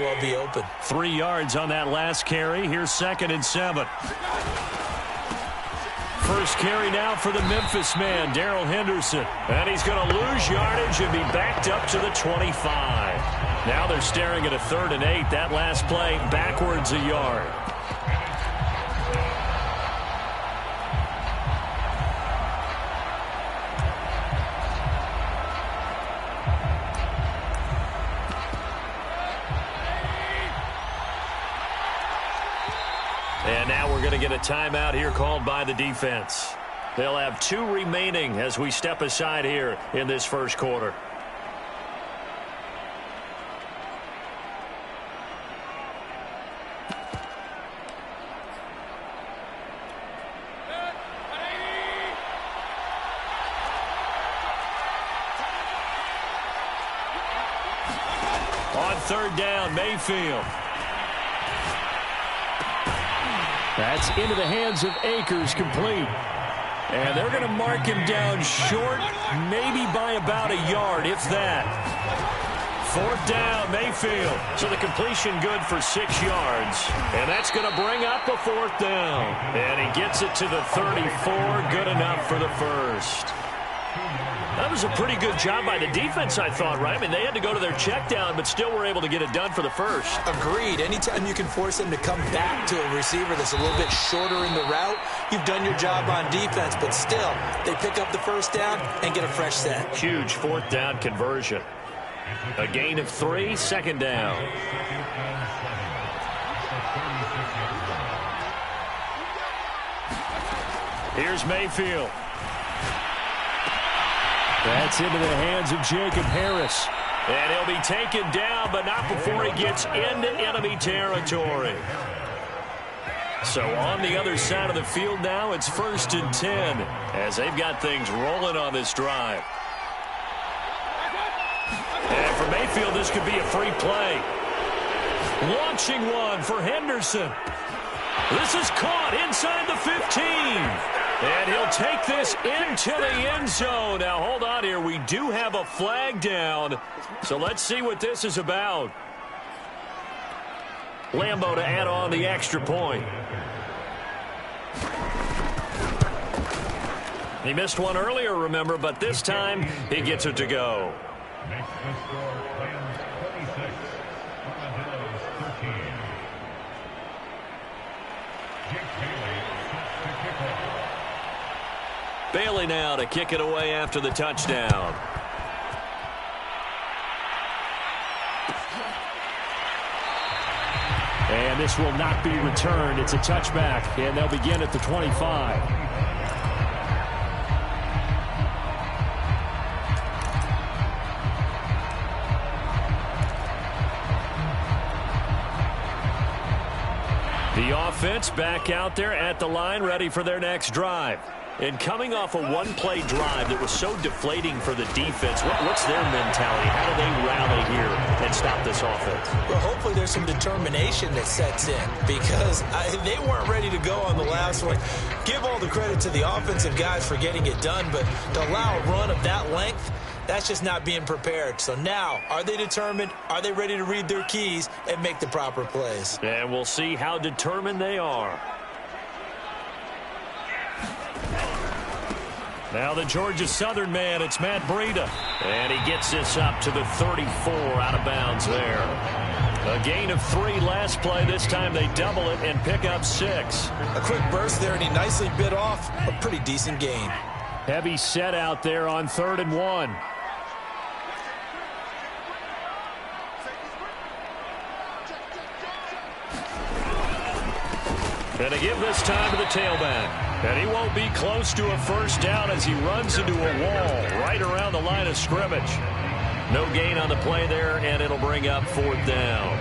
well be open. 3 yards on that last carry. Here's 2nd and 7. First carry now for the Memphis man, Darrell Henderson. And he's going to lose yardage and be backed up to the 25. Now they're staring at a 3rd and 8. That last play backwards a yard. And now we're going to get a timeout here called by the defense. They'll have 2 remaining as we step aside here in this first quarter. On 3rd down, Mayfield. That's into the hands of Akers, complete. And they're going to mark him down short, maybe by about a yard, if that. 4th down, Mayfield. So the completion good for 6 yards. And that's going to bring up a 4th down. And he gets it to the 34, good enough for the first. That was a pretty good job by the defense, I thought, right? I mean, they had to go to their check down, but still were able to get it done for the first. Agreed. Anytime you can force them to come back to a receiver that's a little bit shorter in the route, you've done your job on defense, but still, they pick up the 1st down and get a fresh set. Huge 4th down conversion. A gain of 3, 2nd down. Here's Mayfield. That's into the hands of Jacob Harris. And he'll be taken down, but not before he gets into enemy territory. So on the other side of the field now, it's 1st and 10 as they've got things rolling on this drive. And for Mayfield, this could be a free play. Launching one for Henderson. This is caught inside the 15. And he'll take this into the end zone. Now, hold on here. We do have a flag down. So let's see what this is about. Lambo to add on the extra point. He missed one earlier, remember, but this time he gets it to go. Bailey now to kick it away after the touchdown. And this will not be returned. It's a touchback, and they'll begin at the 25. The offense back out there at the line, ready for their next drive. And coming off a one-play drive that was so deflating for the defense, what's their mentality? How do they rally here and stop this offense? Well, hopefully there's some determination that sets in because they weren't ready to go on the last one. Give all the credit to the offensive guys for getting it done, but to allow a run of that length, that's just not being prepared. So now, are they determined? Are they ready to read their keys and make the proper plays? And we'll see how determined they are. Now the Georgia Southern man, it's Matt Breida. And he gets this up to the 34 out of bounds there. A gain of 3 last play. This time they double it and pick up 6. A quick burst there, and he nicely bit off a pretty decent gain. Heavy set out there on 3rd and 1. And to give this time to the tailback. And he won't be close to a first down as he runs into a wall right around the line of scrimmage. No gain on the play there, and it'll bring up 4th down.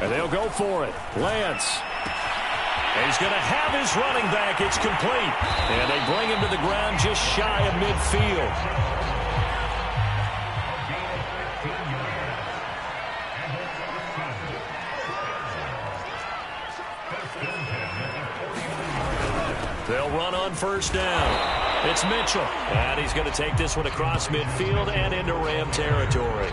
And they'll go for it. Lance. And he's going to have his running back. It's complete. And they bring him to the ground just shy of midfield. They'll run on first down. It's Mitchell. And he's going to take this one across midfield and into Ram territory.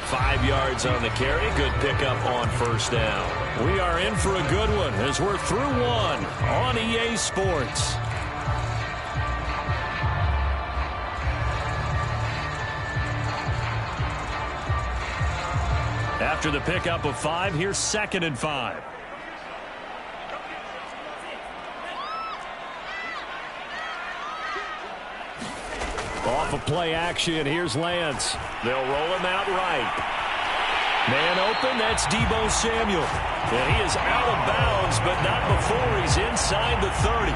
5 yards on the carry. Good pickup on first down. We are in for a good one as we're through one on EA Sports. After the pickup of 5, here's 2nd and 5. Off of play action, here's Lance. They'll roll him out right. Man open, that's Deebo Samuel. And he is out of bounds, but not before he's inside the 30.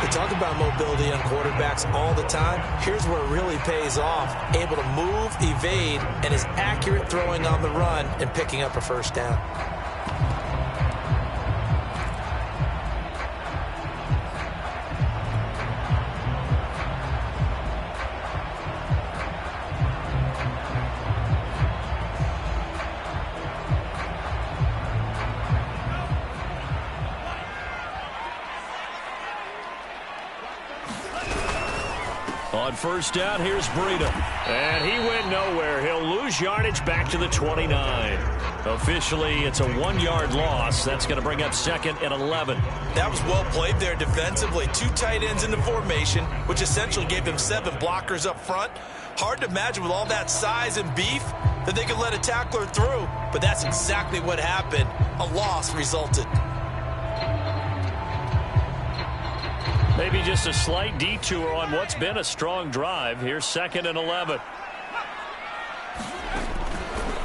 We talk about mobility on quarterbacks all the time. Here's where it really pays off. Able to move, evade, and is accurate throwing on the run and picking up a first down. On first down, here's Breida. And he went nowhere. He'll lose yardage back to the 29. Officially, it's a 1-yard loss. That's going to bring up 2nd and 11. That was well played there defensively. 2 tight ends in the formation, which essentially gave them 7 blockers up front. Hard to imagine with all that size and beef that they could let a tackler through. But that's exactly what happened. A loss resulted. Maybe just a slight detour on what's been a strong drive. Here's 2nd and 11.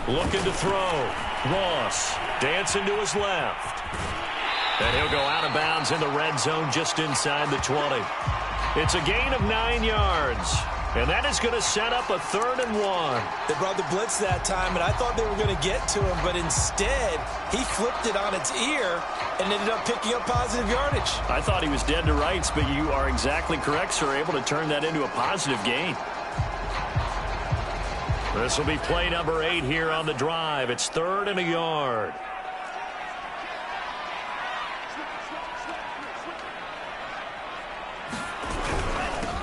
Looking to throw. Ross dancing to his left. And he'll go out of bounds in the red zone just inside the 20. It's a gain of 9 yards. And that is going to set up a 3rd and 1. They brought the blitz that time, and I thought they were going to get to him, but instead he flipped it on its ear and ended up picking up positive yardage. I thought he was dead to rights, but you are exactly correct, sir. Able to turn that into a positive gain. This will be play number 8 here on the drive. It's 3rd and a yard.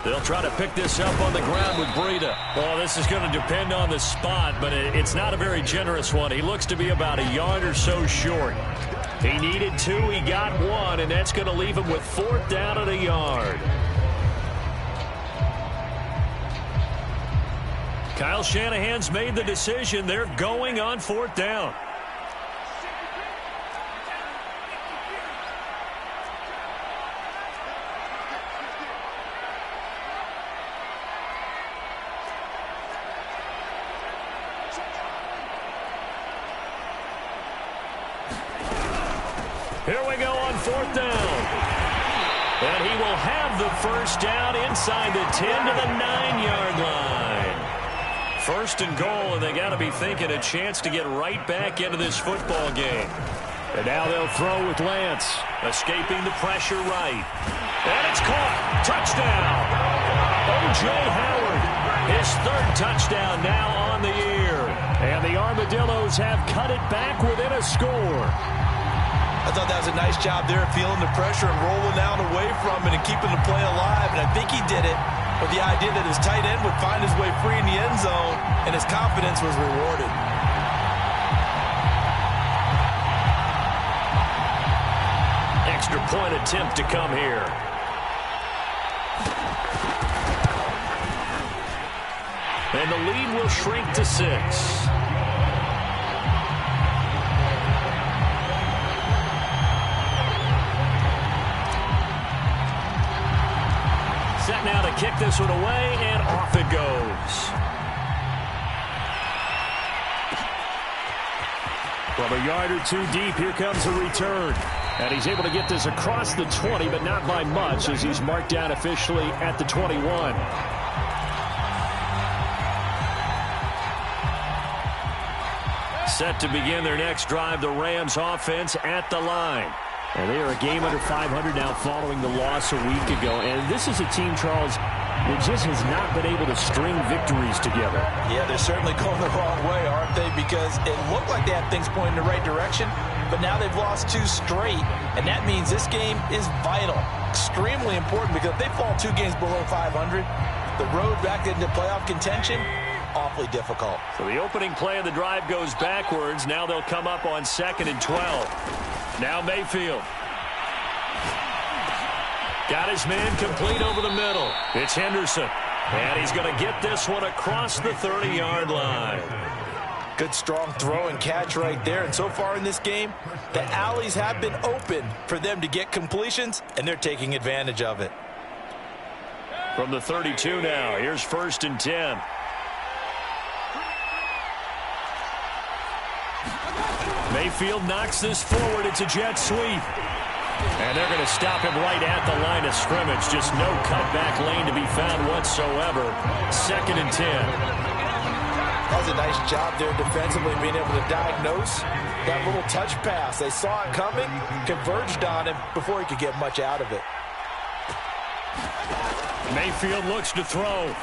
They'll try to pick this up on the ground with Breida. Well, this is going to depend on the spot, but it's not a very generous one. He looks to be about a yard or so short. He needed 2, he got 1, and that's going to leave him with 4th down and a yard. Kyle Shanahan's made the decision. They're going on 4th down. Here we go on 4th down. And he will have the first down inside the 10 to the 9-yard line. 1st and goal, and they got to be thinking a chance to get right back into this football game. And now they'll throw with Lance, escaping the pressure right. And it's caught. Touchdown. O.J. Howard, his 3rd touchdown now on the year. And the Armadillos have cut it back within a score. I thought that was a nice job there, feeling the pressure and rolling out away from it and keeping the play alive. And I think he did it with the idea that his tight end would find his way free in the end zone, and his confidence was rewarded. Extra point attempt to come here. And the lead will shrink to 6. Set now to kick this one away, and off it goes. From a yard or 2 deep, here comes a return. And he's able to get this across the 20, but not by much, as he's marked down officially at the 21. Set to begin their next drive, the Rams offense at the line. And they are a game under 500 now following the loss a week ago. And this is a team, Charles, that just has not been able to string victories together. Yeah, they're certainly going the wrong way, aren't they? Because it looked like they had things pointing in the right direction, but now they've lost 2 straight, and that means this game is vital, extremely important, because if they fall 2 games below 500, the road back into playoff contention, awfully difficult. So the opening play of the drive goes backwards. Now they'll come up on 2nd and 12. Now Mayfield. Got his man complete over the middle. It's Henderson. And he's going to get this one across the 30-yard line. Good strong throw and catch right there. And so far in this game, the alleys have been open for them to get completions, and they're taking advantage of it. From the 32 now, here's 1st and 10. Mayfield knocks this forward. It's a jet sweep. And they're going to stop him right at the line of scrimmage. Just no cutback lane to be found whatsoever. 2nd and 10. That was a nice job there defensively, being able to diagnose that little touch pass. They saw it coming, converged on him before he could get much out of it. Mayfield looks to throw.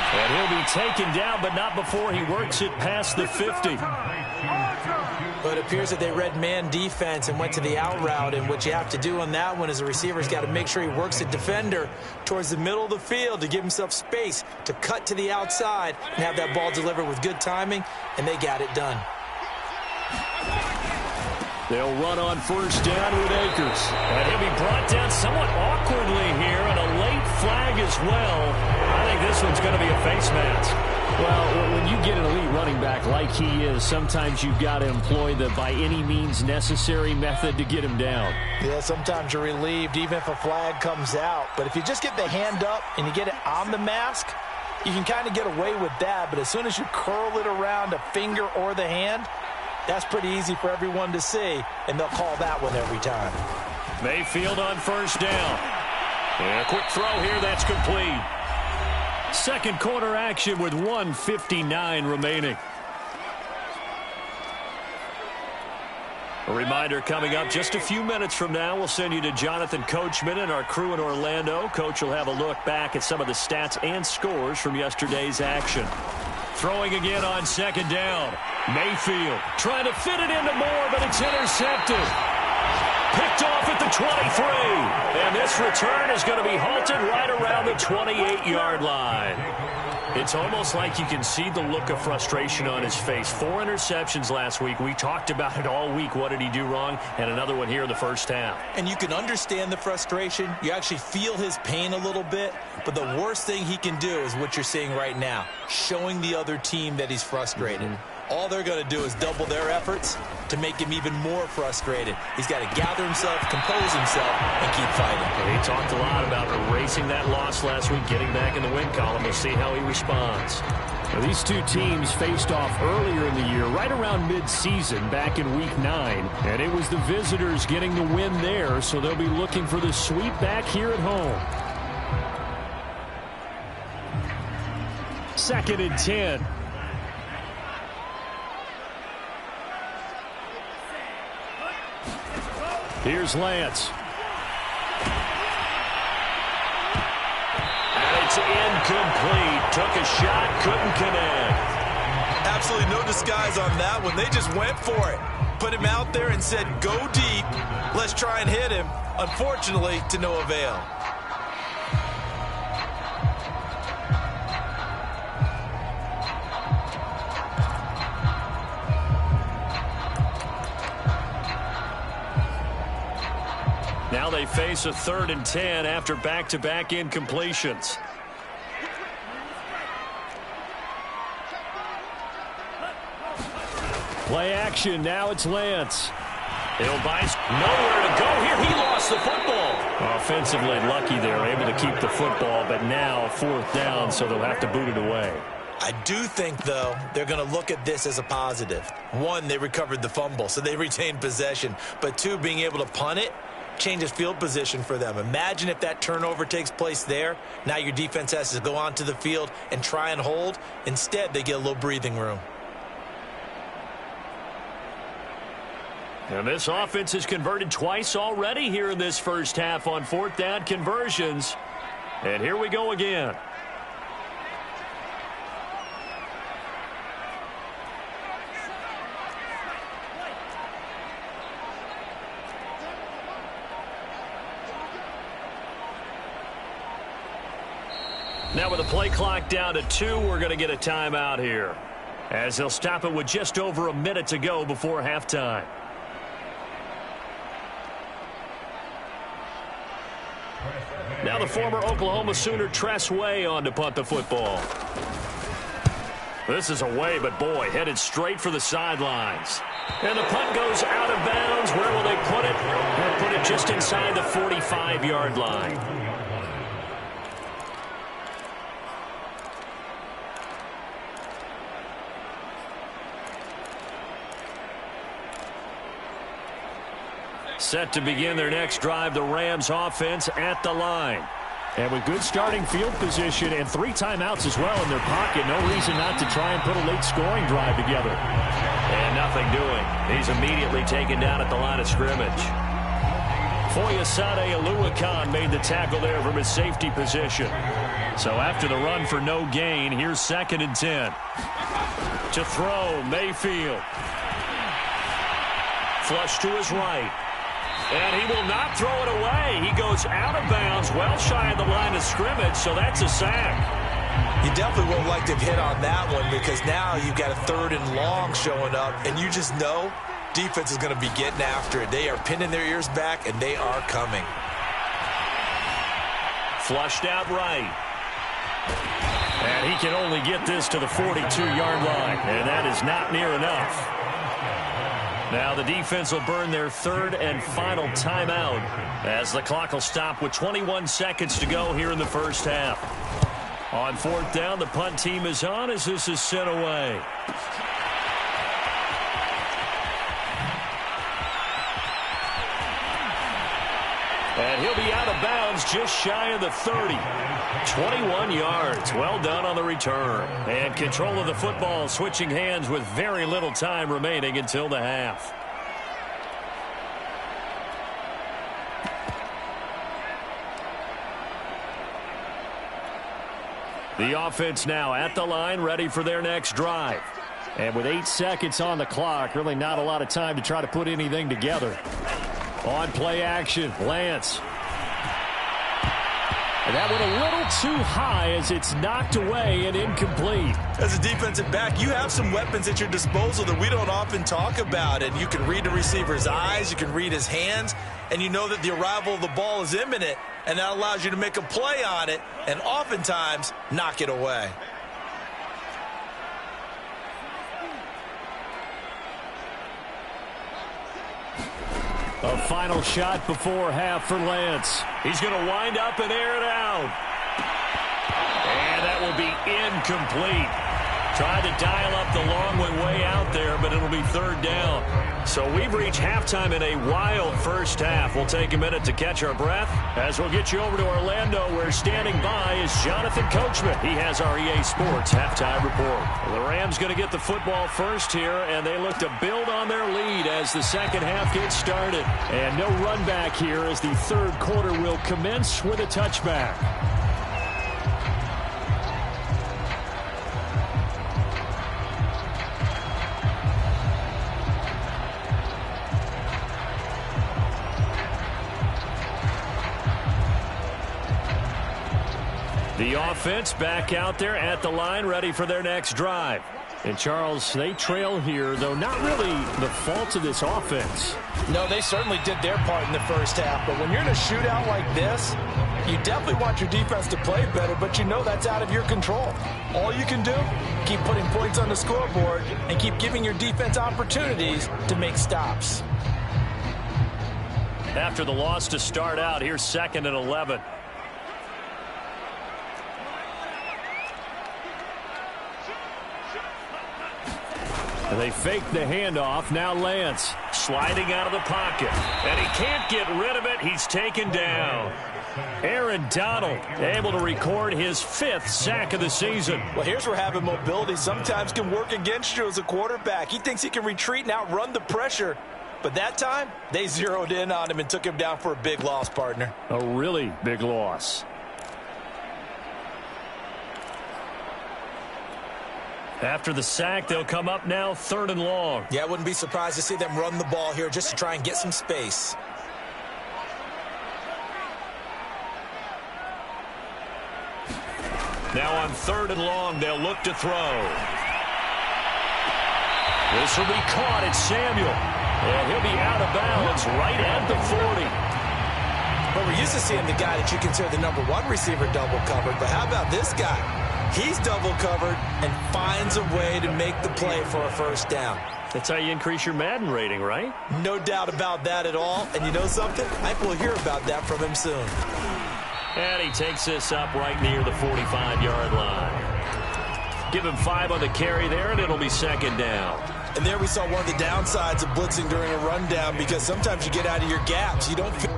And he'll be taken down, but not before he works it past the 50. But it appears that they read man defense and went to the out route, and what you have to do on that one is the receiver's got to make sure he works the defender towards the middle of the field to give himself space to cut to the outside and have that ball delivered with good timing, and they got it done. They'll run on 1st down with Akers. And he'll be brought down somewhat awkwardly here, and a late flag as well. I think this one's going to be a face mask. Well, when you get an elite running back like he is, sometimes you've got to employ the by any means necessary method to get him down. Yeah, sometimes you're relieved even if a flag comes out. But if you just get the hand up and you get it on the mask, you can kind of get away with that. But as soon as you curl it around a finger or the hand, that's pretty easy for everyone to see, and they'll call that one every time. Mayfield on 1st down. And a quick throw here, that's complete. Second quarter action with 1:59 remaining. A reminder coming up just a few minutes from now. We'll send you to Jonathan Coachman and our crew in Orlando. Coach will have a look back at some of the stats and scores from yesterday's action. Throwing again on 2nd down. Mayfield trying to fit it into Moore, but it's intercepted. Picked off at the 23. And this return is going to be halted right around the 28-yard line. It's almost like you can see the look of frustration on his face. 4 interceptions last week. We talked about it all week. What did he do wrong? And another one here in the first half. And you can understand the frustration. You actually feel his pain a little bit. But the worst thing he can do is what you're seeing right now, showing the other team that he's frustrated. All they're going to do is double their efforts to make him even more frustrated. He's got to gather himself, compose himself, and keep fighting. And he talked a lot about erasing that loss last week, getting back in the win column. We'll see how he responds. Now, these two teams faced off earlier in the year, right around mid-season, back in Week 9. And it was the visitors getting the win there, so they'll be looking for the sweep back here at home. 2nd and 10. Here's Lance. And it's incomplete. Took a shot, couldn't connect. Absolutely no disguise on that one. They just went for it. Put him out there and said, go deep. Let's try and hit him. Unfortunately, to no avail. Now they face a 3rd and 10 after back-to-back incompletions. Play action. Now it's Lance. He'll buy nowhere to go here. He lost the football. Offensively lucky there, able to keep the football, but now 4th down, so they'll have to boot it away. I do think, though, they're going to look at this as a positive. 1, they recovered the fumble, so they retained possession. But 2, being able to punt it changes field position for them. Imagine if that turnover takes place there. Now your defense has to go onto the field and try and hold. Instead, they get a little breathing room. And this offense has converted twice already here in this first half on fourth down conversions. And here we go again. Now with the play clock down to 2, we're going to get a timeout here, as they'll stop it with just over a minute to go before halftime. Now the former Oklahoma Sooner Tress Way on to punt the football. This is away, but boy, headed straight for the sidelines. And the punt goes out of bounds. Where will they put it? They'll put it just inside the 45-yard line. Set to begin their next drive, the Rams offense at the line. And with good starting field position and 3 timeouts as well in their pocket, no reason not to try and put a late scoring drive together. And nothing doing. He's immediately taken down at the line of scrimmage. Foyesade Oluwakan made the tackle there from his safety position. So after the run for no gain, here's 2nd and 10. To throw, Mayfield. Flush to his right. And he will not throw it away. He goes out of bounds, well shy of the line of scrimmage, so that's a sack. You definitely would have liked to have hit on that one, because now you've got a 3rd and long showing up, and you just know defense is going to be getting after it. They are pinning their ears back, and they are coming. Flushed out right. And he can only get this to the 42-yard line, and that is not near enough. Now the defense will burn their 3rd and final timeout as the clock will stop with 21 seconds to go here in the first half. On 4th down, the punt team is on as this is sent away. And he'll be out of bounds just shy of the 30. 21 yards. Well done on the return. And control of the football switching hands with very little time remaining until the half. The offense now at the line, ready for their next drive. And with 8 seconds on the clock, really not a lot of time to try to put anything together. On play action, Lance. And that went a little too high as it's knocked away and incomplete. As a defensive back, you have some weapons at your disposal that we don't often talk about. And you can read the receiver's eyes, you can read his hands, and you know that the arrival of the ball is imminent. And that allows you to make a play on it and oftentimes knock it away. A final shot before half for Lance. He's going to wind up and air it out. And that will be incomplete. Tried to dial up the long one way out there, but it'll be 3rd down. So we've reached halftime in a wild first half. We'll take a minute to catch our breath as we'll get you over to Orlando, where standing by is Jonathan Coachman. He has our EA Sports halftime report. The Rams going to get the football first here, and they look to build on their lead as the second half gets started. And no run back here as the 3rd quarter will commence with a touchback. The offense back out there at the line, ready for their next drive. And, Charles, they trail here, though not really the fault of this offense. No, they certainly did their part in the first half. But when you're in a shootout like this, you definitely want your defense to play better, but you know that's out of your control. All you can do, keep putting points on the scoreboard and keep giving your defense opportunities to make stops. After the loss to start out, here's 2nd and 11. They fake the handoff. Now Lance sliding out of the pocket. And he can't get rid of it. He's taken down. Aaron Donald able to record his 5th sack of the season. Well, here's where having mobility sometimes can work against you as a quarterback. He thinks he can retreat and outrun the pressure. But that time, they zeroed in on him and took him down for a big loss, partner. A really big loss. After the sack, they'll come up now 3rd and long. Yeah, I wouldn't be surprised to see them run the ball here just to try and get some space. Now on 3rd and long, they'll look to throw. This will be caught. It's Samuel. And he'll be out of bounds right at the 40. But we're used to seeing the guy that you consider the #1 receiver double covered. But how about this guy? He's double covered and finds a way to make the play for a first down. That's how you increase your Madden rating, right? No doubt about that at all. And you know something? I think we'll hear about that from him soon. And he takes this up right near the 45-yard line. Give him 5 on the carry there, and it'll be 2nd down. And there we saw one of the downsides of blitzing during a rundown, because sometimes you get out of your gaps. You don't feel...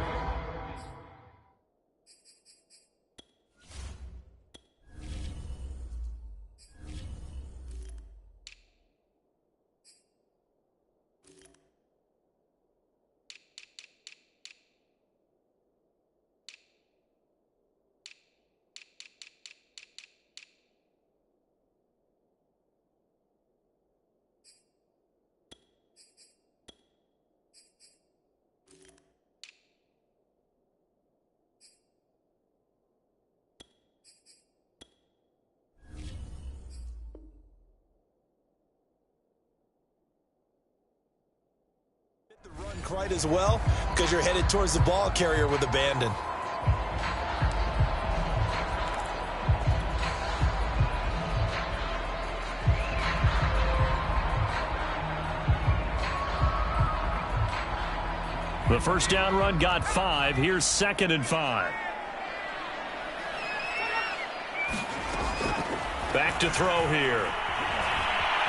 the run quite as well, because you're headed towards the ball carrier with abandon. The first down run got 5. Here's 2nd and 5. Back to throw here.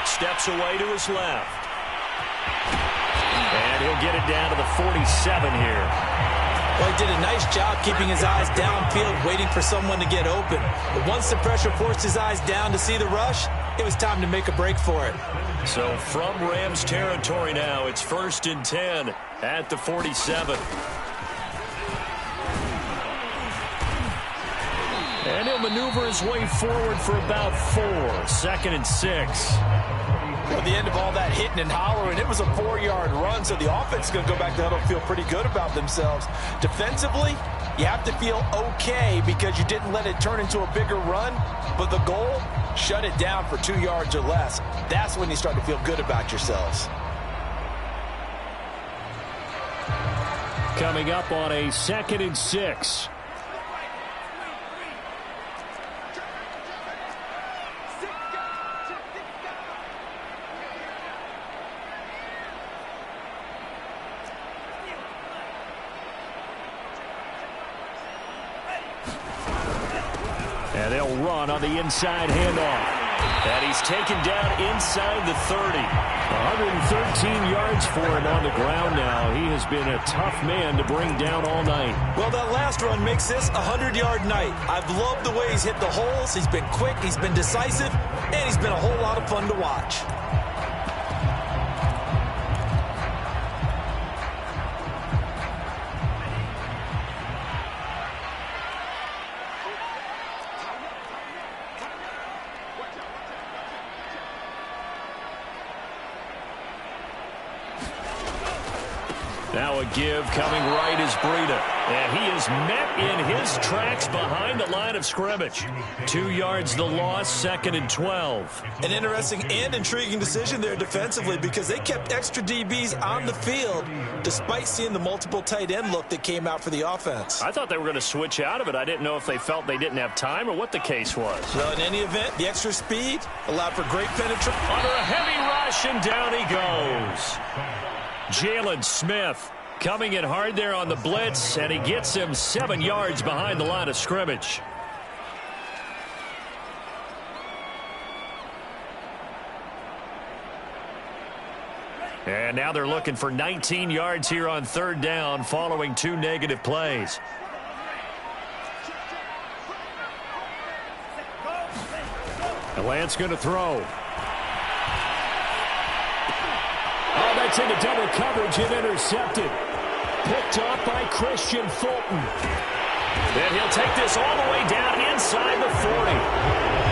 Steps away to his left. And he'll get it down to the 47 here. Well, he did a nice job keeping his eyes downfield, waiting for someone to get open. But once the pressure forced his eyes down to see the rush, it was time to make a break for it. So from Rams territory now, it's 1st and 10 at the 47. And he'll maneuver his way forward for about 4. 2nd and 6. At the end of all that hitting and hollering, it was a 4-yard run, so the offense is going to go back to huddle and feel pretty good about themselves. Defensively, you have to feel okay because you didn't let it turn into a bigger run, but the goal, shut it down for 2 yards or less. That's when you start to feel good about yourselves. Coming up on a 2nd and 6. And they'll run on the inside handoff. And he's taken down inside the 30. 113 yards for him on the ground now. He has been a tough man to bring down all night. Well, that last run makes this a 100-yard night. I've loved the way he's hit the holes. He's been quick, he's been decisive, and he's been a whole lot of fun to watch. Now a give coming right is Breida. And he is met in his tracks behind the line of scrimmage. 2 yards the loss, 2nd and 12. An interesting and intriguing decision there defensively because they kept extra DBs on the field despite seeing the multiple tight end look that came out for the offense. I thought they were going to switch out of it. I didn't know if they felt they didn't have time or what the case was. Well, in any event, the extra speed allowed for great penetration. Under a heavy rush, and down he goes. Jalen Smith coming in hard there on the blitz, and he gets him 7 yards behind the line of scrimmage. And now they're looking for 19 yards here on 3rd down following 2 negative plays. And Lance going to throw. Oh, that Gets into double coverage and intercepted. Picked off by Christian Fulton. And he'll take this all the way down inside the 40.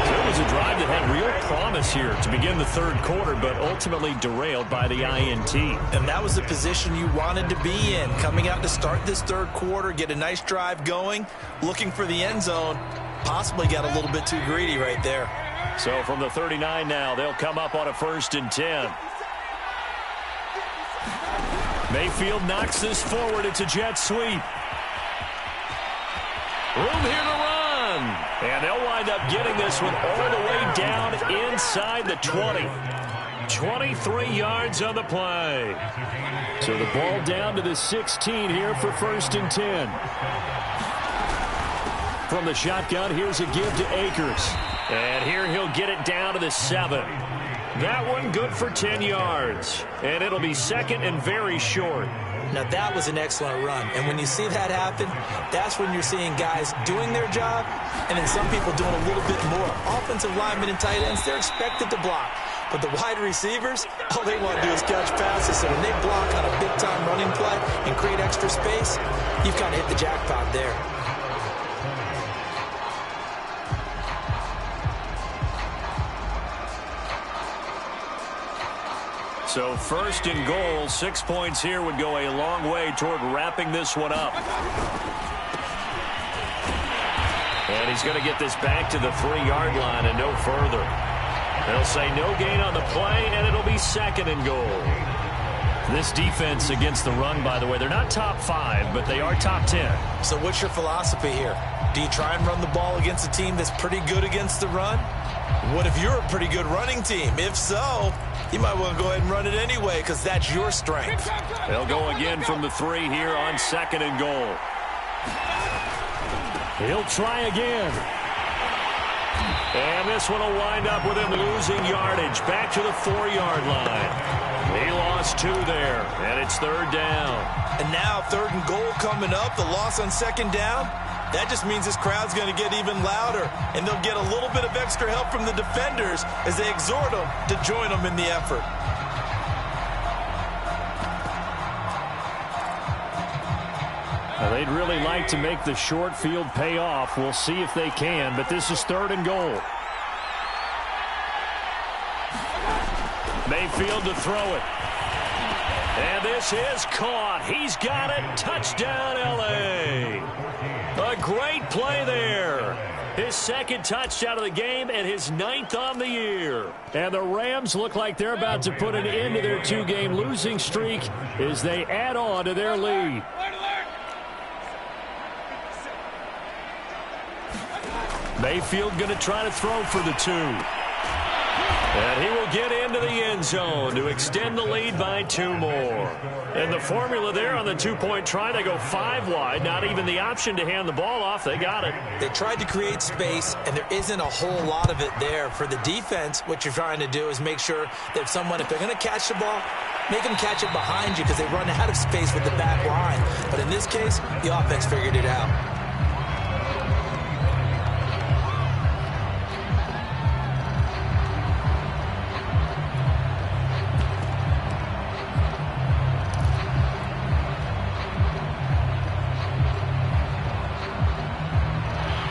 So it was a drive that had real promise here to begin the third quarter, but ultimately derailed by the INT. And that was the position you wanted to be in. Coming out to start this third quarter, get a nice drive going, looking for the end zone. Possibly got a little bit too greedy right there. So from the 39 now, they'll come up on a 1st and 10. Mayfield knocks this forward. It's a jet sweep. Room here to run. And they'll wind up getting this one all the way down inside the 20. 23 yards on the play. So the ball down to the 16 here for 1st and 10. From the shotgun, here's a give to Akers. And here he'll get it down to the 7. That one good for 10 yards. And it'll be 2nd and very short. Now, that was an excellent run. And when you see that happen, that's when you're seeing guys doing their job and then some people doing a little bit more. Offensive linemen and tight ends, they're expected to block. But the wide receivers, all they want to do is catch passes. So when they block on a big-time running play and create extra space, you've kind of hit the jackpot there. So 1st and goal, 6 points here would go a long way toward wrapping this one up. And he's going to get this back to the 3-yard line and no further. They'll say no gain on the play, and it'll be 2nd and goal. This defense against the run, by the way, they're not top 5, but they are top 10. So what's your philosophy here? Do you try and run the ball against a team that's pretty good against the run? What if you're a pretty good running team? If so, you might want to go ahead and run it anyway because that's your strength. They'll go again from the 3 here on 2nd and goal. He'll try again. And this one will wind up with him losing yardage back to the 4-yard line. He lost 2 there, and it's 3rd down. And now 3rd and goal coming up, the loss on 2nd down. That just means this crowd's going to get even louder, and they'll get a little bit of extra help from the defenders as they exhort them to join them in the effort. Well, they'd really like to make the short field pay off. We'll see if they can, but this is 3rd and goal. Mayfield to throw it. And this is caught. He's got it. Touchdown, L.A. A great play there. His 2nd touchdown of the game and his 9th on the year. And the Rams look like they're about to put an end to their 2-game losing streak as they add on to their lead. Mayfield going to try to throw for the 2. And he will get into the end zone to extend the lead by 2 more. And the formula there on the 2-point try, they go 5 wide. Not even the option to hand the ball off. They got it. They tried to create space, and there isn't a whole lot of it there. For the defense, what you're trying to do is make sure that if they're going to catch the ball, make them catch it behind you because they run out of space with the back line. But in this case, the offense figured it out.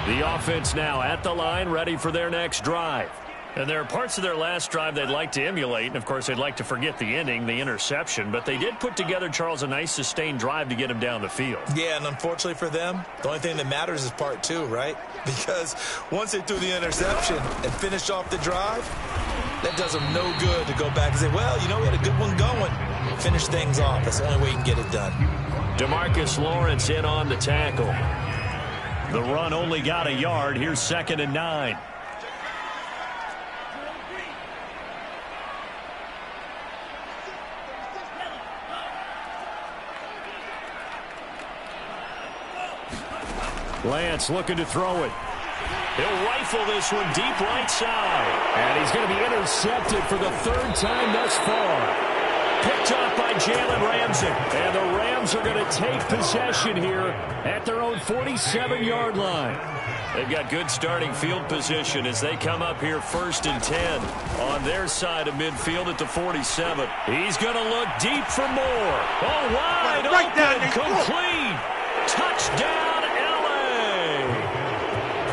The offense now at the line, ready for their next drive. And there are parts of their last drive they'd like to emulate. And, of course, they'd like to forget the ending, the interception. But they did put together, Charles, a nice sustained drive to get him down the field. Yeah, and unfortunately for them, the only thing that matters is part 2, right? Because once they threw the interception and finished off the drive, that does them no good to go back and say, well, we had a good one going. Finish things off. That's the only way you can get it done. DeMarcus Lawrence in on the tackle. The run only got a yard. Here's 2nd and 9. Lance looking to throw it. He'll rifle this one deep right side. And he's going to be intercepted for the 3rd time thus far. Picked off by Jalen Ramsey. And the Rams are going to take possession here at their own 47-yard line. They've got good starting field position as they come up here 1st and 10 on their side of midfield at the 47. He's going to look deep for more. Oh, wide right open, down, complete. Touchdown, L.A.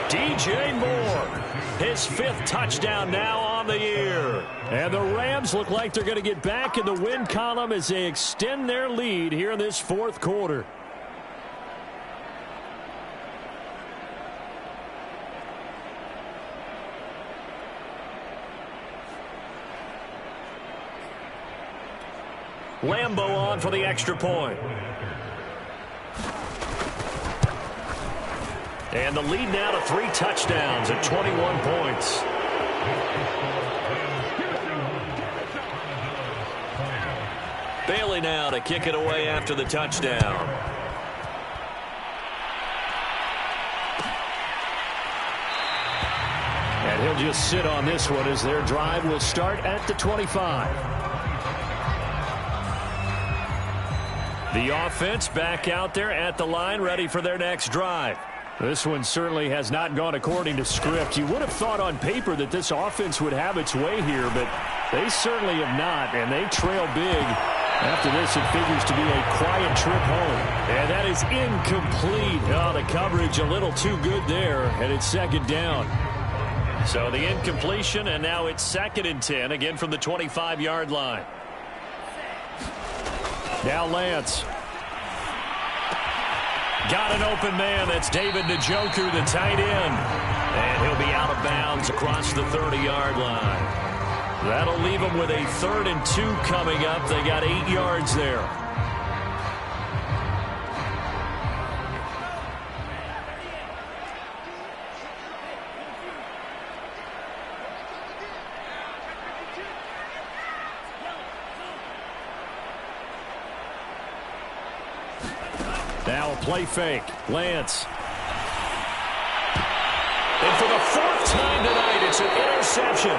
DJ Moore, his 5th touchdown now on the year. And the Rams look like they're going to get back in the win column as they extend their lead here in this 4th quarter. Lambeau on for the extra point. And the lead now to 3 touchdowns at 21 points. Bailey now to kick it away after the touchdown. And he'll just sit on this one as their drive will start at the 25. The offense back out there at the line, ready for their next drive. This one certainly has not gone according to script. You would have thought on paper that this offense would have its way here, but they certainly have not, and they trail big. After this, it figures to be a quiet trip home. And that is incomplete. Oh, the coverage a little too good there, and it's 2nd down. So the incompletion, and now it's 2nd and 10, again from the 25-yard line. Now Lance. Got an open man. That's David Njoku, the tight end. And he'll be out of bounds across the 30-yard line. That'll leave them with a 3rd and 2 coming up. They got 8 yards there. Now a play fake. Lance. And for the 4th time tonight, it's an interception.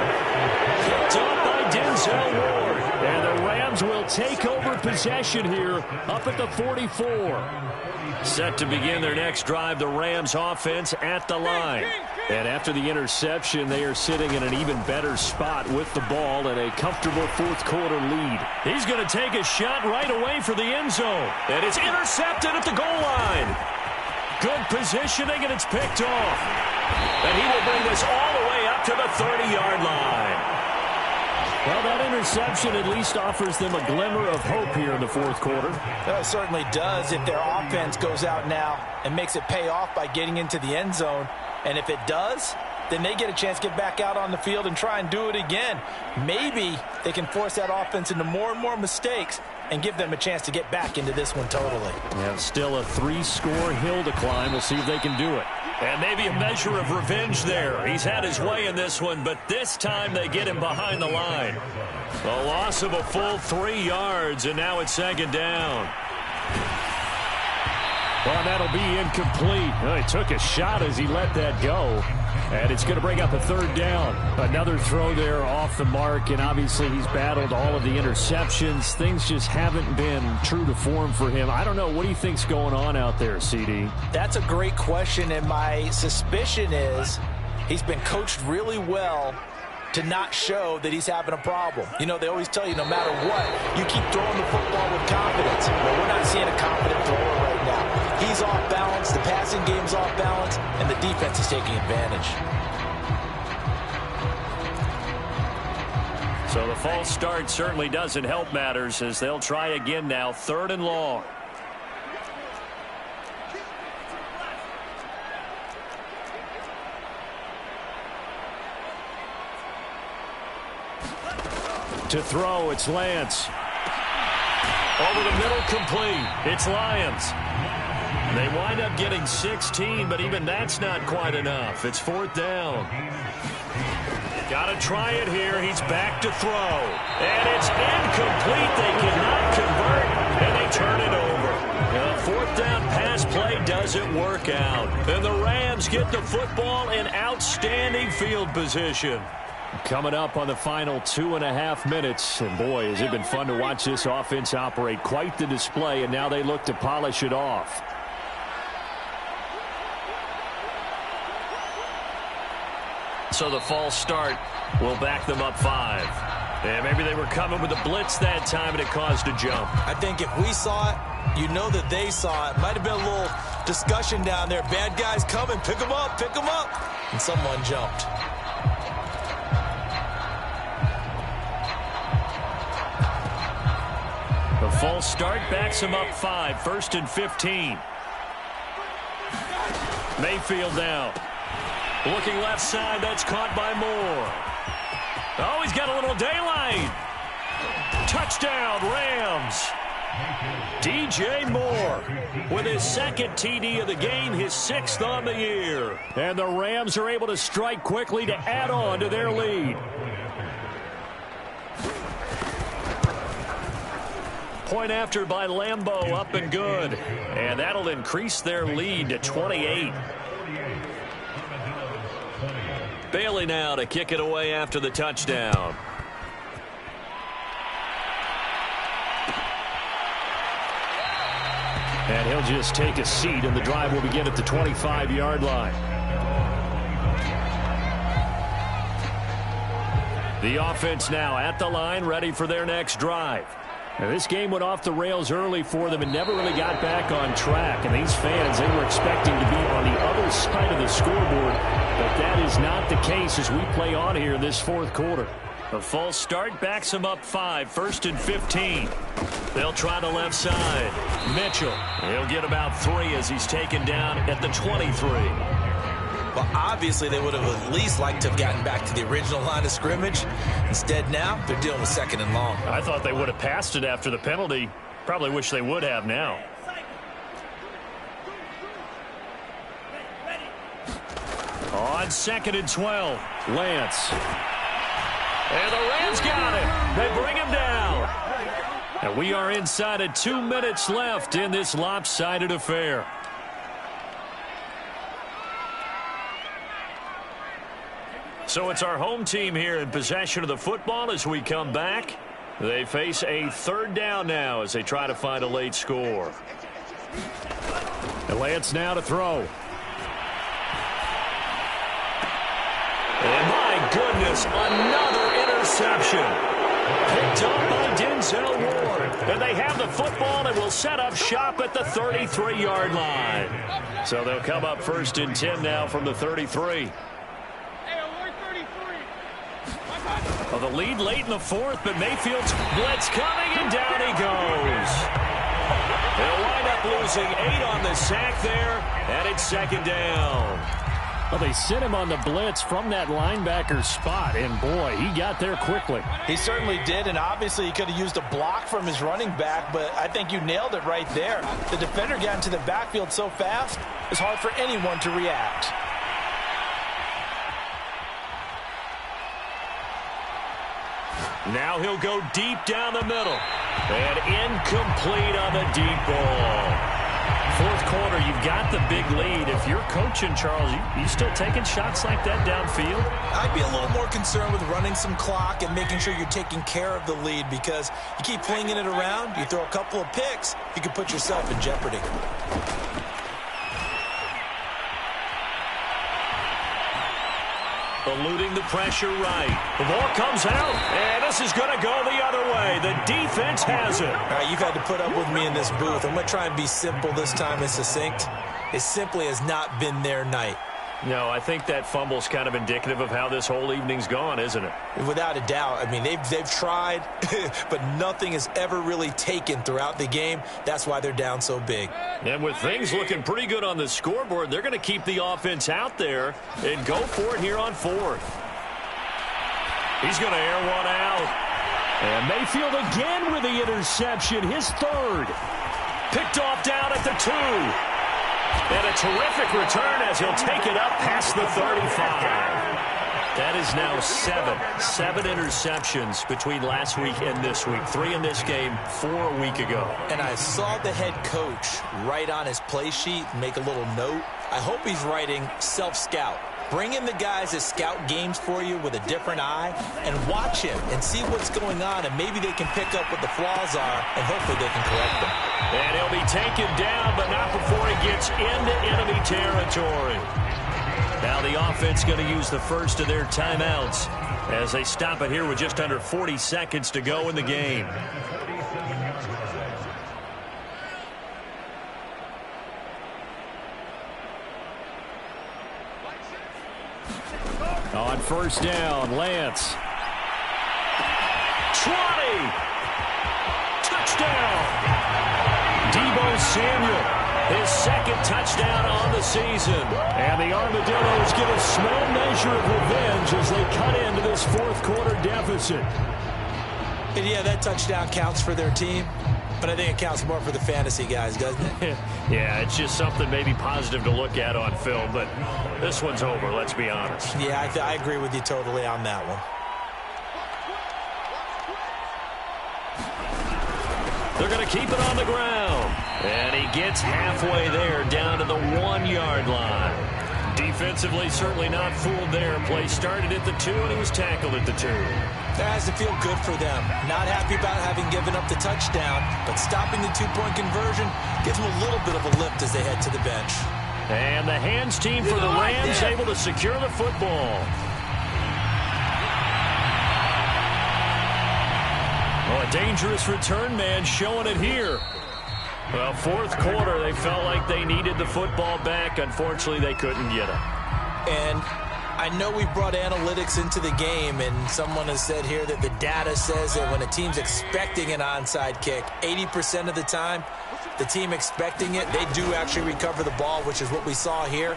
Picked up by Denzel Ward. And the Rams will take over possession here up at the 44. Set to begin their next drive, the Rams offense at the line. And after the interception, they are sitting in an even better spot with the ball and a comfortable 4th quarter lead. He's going to take a shot right away for the end zone. And it's intercepted at the goal line. Good positioning, and it's picked off. And he will bring this all the way up to the 30-yard line. Well, that interception at least offers them a glimmer of hope here in the 4th quarter. It certainly does if their offense goes out now and makes it pay off by getting into the end zone. And if it does, then they get a chance to get back out on the field and try and do it again. Maybe they can force that offense into more and more mistakes and give them a chance to get back into this one totally. Yeah, still a 3-score hill to climb. We'll see if they can do it. And maybe a measure of revenge there. He's had his way in this one, but this time they get him behind the line. A loss of a full 3 yards, and now it's 2nd down. Well, that'll be incomplete. Well, he took a shot as he let that go. And it's going to bring up a 3rd down. Another throw there off the mark, and obviously he's battled all of the interceptions. Things just haven't been true to form for him. I don't know. What do you think's going on out there, CD? That's a great question, and my suspicion is he's been coached really well to not show that he's having a problem. You know, they always tell you no matter what, you keep throwing the football with confidence. Well, we're not seeing a confident thrower right now. He's off balance, the passing game's off balance, and the defense is taking advantage. So the false start certainly doesn't help matters as they'll try again now, 3rd and long. To throw, it's Lance. Over the middle, complete. It's Lions. They wind up getting 16, but even that's not quite enough. It's 4th down. Got to try it here. He's back to throw. And it's incomplete. They cannot convert, and they turn it over. The 4th down pass play doesn't work out. And the Rams get the football in outstanding field position. Coming up on the final 2.5 minutes. And boy, has it been fun to watch this offense operate. Quite the display, and now they look to polish it off. So the false start will back them up 5. And maybe they were coming with a blitz that time, and it caused a jump. I think if we saw it, you know that they saw it. Might have been a little discussion down there. Bad guys coming. Pick them up. Pick them up. And someone jumped. The false start backs them up 5. 1st and 15. Mayfield now. Looking left side. That's caught by Moore. Oh, he's got a little daylight. Touchdown, Rams. DJ Moore with his 2nd TD of the game, his 6th on the year. And the Rams are able to strike quickly to add on to their lead. Point after by Lambeau, up and good. And that'll increase their lead to 28. Bailey now to kick it away after the touchdown. And he'll just take a seat, and the drive will begin at the 25-yard line. The offense now at the line, ready for their next drive. Now, this game went off the rails early for them and never really got back on track. And these fans, they were expecting to be on the other side of the scoreboard. But that is not the case as we play on here in this 4th quarter. A false start backs them up 5. 1st and 15. They'll try the left side. Mitchell. He'll get about 3 as he's taken down at the 23. Well, obviously, they would have at least liked to have gotten back to the original line of scrimmage. Instead, now, they're dealing with 2nd and long. I thought they would have passed it after the penalty. Probably wish they would have now. On 2nd and 12, Lance. And the Rams got it. They bring him down. And we are inside of 2 minutes left in this lopsided affair. So it's our home team here in possession of the football as we come back. They face a 3rd down now as they try to find a late score. And Lance now to throw. And my goodness, another interception. Picked up by Denzel Ward. And they have the football and will set up shop at the 33-yard line. So they'll come up 1st and 10 now from the 33. Well, the lead late in the 4th, but Mayfield's blitz coming, and down he goes. They'll wind up losing 8 on the sack there, and it's 2nd down. Well, they sent him on the blitz from that linebacker spot, and boy, he got there quickly. He certainly did, and obviously he could have used a block from his running back, but I think you nailed it right there. The defender got into the backfield so fast, it's hard for anyone to react. Now he'll go deep down the middle. And incomplete on the deep ball. 4th quarter, you've got the big lead. If you're coaching, Charles, you still taking shots like that downfield? I'd be a little more concerned with running some clock and making sure you're taking care of the lead, because you keep flinging it around, you throw a couple of picks, you can put yourself in jeopardy. Eluding the pressure right. The ball comes out, and this is going to go the other way. The defense has it. All right, you've had to put up with me in this booth. I'm going to try and be simple this time and succinct. It simply has not been their night. No, I think that fumble's kind of indicative of how this whole evening's gone, isn't it? Without a doubt. I mean, they've tried, but nothing has ever really taken throughout the game. That's why they're down so big. And with things looking pretty good on the scoreboard, they're going to keep the offense out there and go for it here on 4th. He's going to air one out. And Mayfield again with the interception, his 3rd. Picked off down at the 2. And a terrific return as he'll take it up past the 35. That is now 7 interceptions between last week and this week. 3 in this game, 4 a week ago. And I saw the head coach write on his play sheet, make a little note. I hope he's writing self-scout. Bring in the guys that scout games for you with a different eye and watch him and see what's going on, and maybe they can pick up what the flaws are, and hopefully they can correct them. And he'll be taken down, but not before he gets into enemy territory. Now the offense going to use the first of their timeouts as they stop it here with just under 40 seconds to go in the game. On first down, Lance. 20. Touchdown. Deebo Samuel, his second touchdown on the season. And the Armadillos get a small measure of revenge as they cut into this fourth quarter deficit. And yeah, that touchdown counts for their team, but I think it counts more for the fantasy guys, doesn't it? Yeah, it's just something maybe positive to look at on film, but this one's over, let's be honest. Yeah, I agree with you totally on that one. They're going to keep it on the ground. And he gets halfway there, down to the 1-yard line. Defensively, certainly not fooled there. Play started at the 2, and he was tackled at the 2. That has to feel good for them. Not happy about having given up the touchdown, but stopping the 2-point conversion gives them a little bit of a lift as they head to the bench. And the hands team for the Rams able to secure the football. Oh, a dangerous return man showing it here. Well, fourth quarter, they felt like they needed the football back. Unfortunately, they couldn't get it. And I know we brought analytics into the game, and someone has said here that the data says that when a team's expecting an onside kick, 80% of the time, the team expecting it, they do actually recover the ball, which is what we saw here.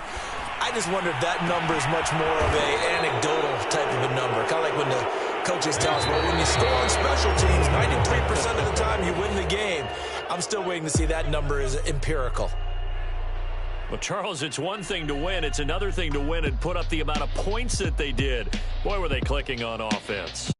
I just wonder if that number is much more of an anecdotal type of a number. Kind of like when the coaches tell us, well, when you score on special teams, 93% of the time you win the game. I'm still waiting to see that number is empirical. Well, Charles, it's one thing to win. It's another thing to win and put up the amount of points that they did. Boy, were they clicking on offense.